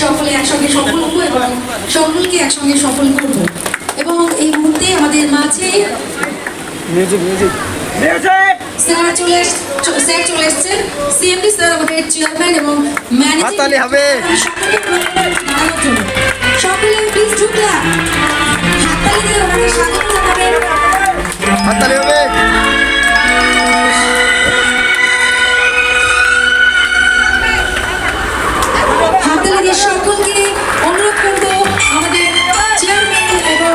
সকলে একসঙ্গে সফল হবো এবং সকলকে একসঙ্গে সফল করবো। এবং এই মুহূর্তে আমাদের মাঝে স্যার চলে এসছেন। সিএমডি স্যার আমাদের চেয়ারম্যান এবং ম্যানেজিং সকলে প্লিজ ডু ক্ল্যাপ। হাততালি দিয়ে ওনাকে স্বাগত জানাবেন। হাততালি হবে। হাততালি দিয়ে সকলকে অনুরোধ করবো আমাদের চেয়ারম্যান এবং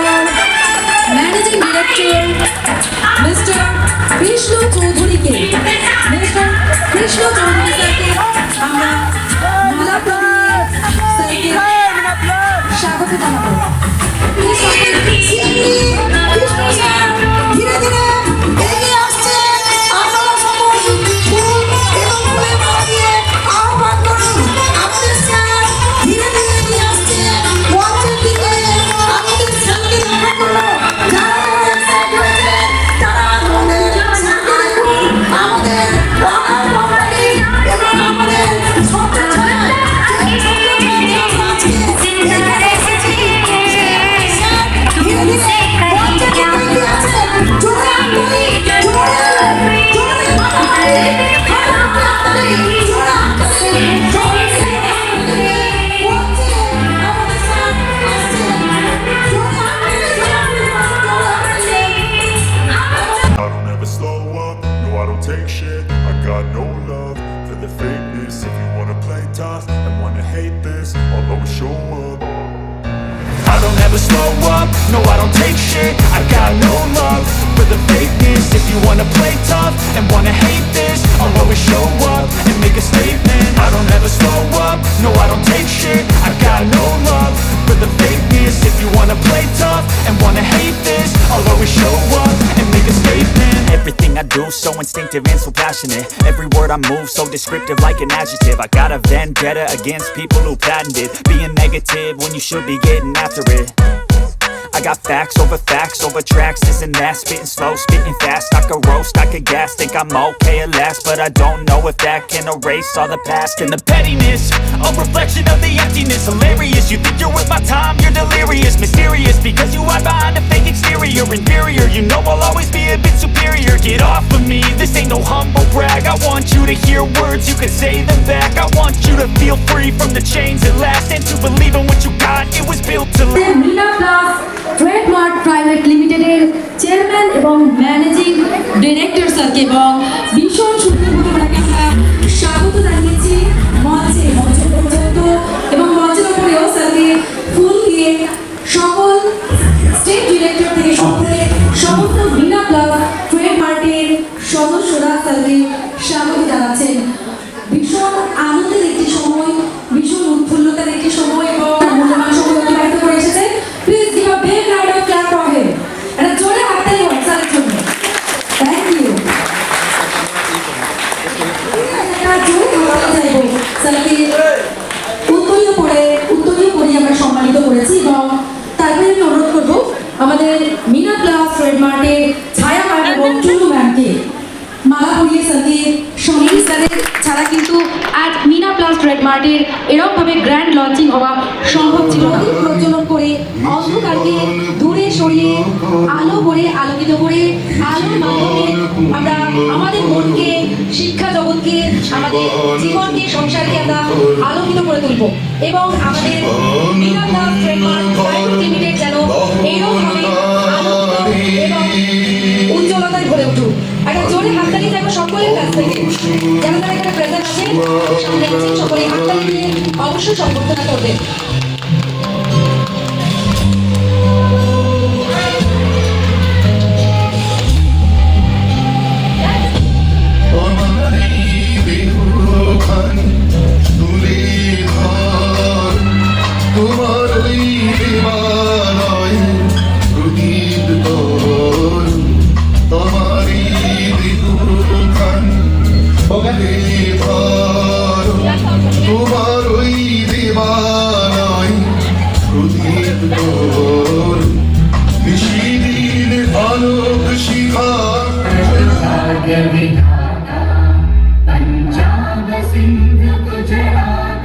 ম্যানেজিং ডিরেক্টর মিস্টার কৃষ্ণ চৌধুরীকে স্যারকে আমরা মালা পরিয়ে স্যারকে স্বাগত জানাবো। ধীরে ধীরে এগিয়ে আসছে। আপনারা সকল ফুল এবং ফুলের মালা দিয়ে আহ্বান করুন। আমাদের স্যার ধীরে ধীরে এগিয়ে আসছে মঞ্চের দিকে। আমাদের স্যারকে দেখা করলো। যারা excited হয়েছেন, তারা আমাদের স্যারকে দেখুন। আমাদের ওয়াকার কোম্পানি এবং আমাদের ছোট্ট ছেলে, যে ছোট্ট ছেলে আমরা আজকে এখানে এসেছি, স্যার ধীরে ধীরে মঞ্চের দিকে এগিয়ে আসছে। জোরে হাততালি, জোরে হাততালি, হাততালি, জোরে হাততালি, জোরে হাততালি। মঞ্চে আমাদের স্যার আসছেন। জোরে হাততালি, জোরে হাততালি। I don't ever slow up, no I don't take shit. I got no love for the fakeness. If you wanna play tough and wanna hate this, I'll always show up. I don't ever slow up, no I don't take shit. I got no love for the fakeness. If you wanna play tough and wanna hate this, I'll always show up and make a statement. I don't ever slow up, no I don't take shit. I got no love for the fakeness. If you wanna play tough and wanna hate this, I'll always show up and make a statement. Everything I do so instinctive and so passionate. Every word I move so descriptive like an adjective. I got a vendetta against people who patented being negative when you should be getting after it. I got facts over tracks, this and that. Spitting slow, spitting fast. I could roast, I could gas. Think I'm okay at last, but I don't know if that can erase all the past. And the pettiness, a reflection of the emptiness. Hilarious, you think you're worth my time, you're delirious. Mysterious, because you hide behind a fake exterior. Inferior, you know I'll always be a bit superior. Get off of me, this ain't no humble brag. I want you to hear words, you can say them back. I want you to feel free from the chains that last, and to believe in what you got, it was built to last. Meena plus trademark private লিমিটেডের chairman এবং managing director স্যারকে এবং ভীষণ সুন্দরভাবে আমরা স্বাগত জানিয়েছি মঞ্চে পর্যন্ত। এবং মঞ্চের উপরেও স্যারকে ফুল দিয়ে সকল স্টেট ডিরেক্টর থেকে শুরু করে সমস্ত মিনা প্লাস ট্রেডমার্কের সদস্যরা স্যারকে স্বাগত জানাচ্ছেন। ভীষণ আনন্দের একটি সময়, ভীষণ উৎফুল্লতার একটি সময় এবং মূল্যবান সময় অতিবাহিত করে এসেছে। Please give a big round of clap for him. এটা জোরে হাততালি হোক স্যারের জন্য। Thank you. একটা জোরে হাততালি চাইব স্যারকে উত্তরীয় পরে আমরা সম্মানিত করেছি। এবং তারপরে আমি অনুরোধ করবো আমাদের মিনা প্লাস ট্রেডমার্কের ছায়া ম্যাম এবং চুনু ম্যামকে মালা পরিয়ে স্যারকে সঙ্গী স্যারের ছাড়া কিন্তু আজ মিনা প্লাস ট্রেডমার্কের এরকমভাবে গ্র্যান্ড লঞ্চিং হওয়া সম্ভব ছিল না। প্রজ্বলন করে অন্ধকারকে দূরে সরিয়ে আলো ভরে আলোকিত করে আলোর মাধ্যমে আমরা আমাদের মনকে, শিক্ষা জগৎকে, আমাদের জীবনকে, সংসারকে আমরা আলোকিত করে তুলব। এবং আমাদের Meena plus trademark private limited যেন এইরকমভাবে আলোকিত এবং উজ্জ্বলতায় ভরে উঠুক। একটা জোরে হাততালি চাইবো সকলের কাছ থেকে, যারা তারা এখানে প্রেজেন্ট আছেন, সামনে আছেন, সকলে হাততালি দিয়ে অবশ্যই সম্বর্ধনা করবেন। তোমার ওই দিবানায় প্রদীপ তোর নিশিদিন আলোক শিখা पंजाब सिंध गुजरात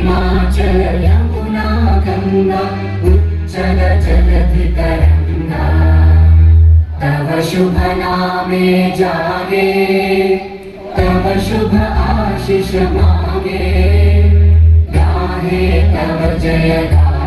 हिमाचल यमुना गंगा उच्चल जलधि तरंगा तव शुभ नामे जागे तव शुभ आशीष मांगे गाहे तव जय गाहे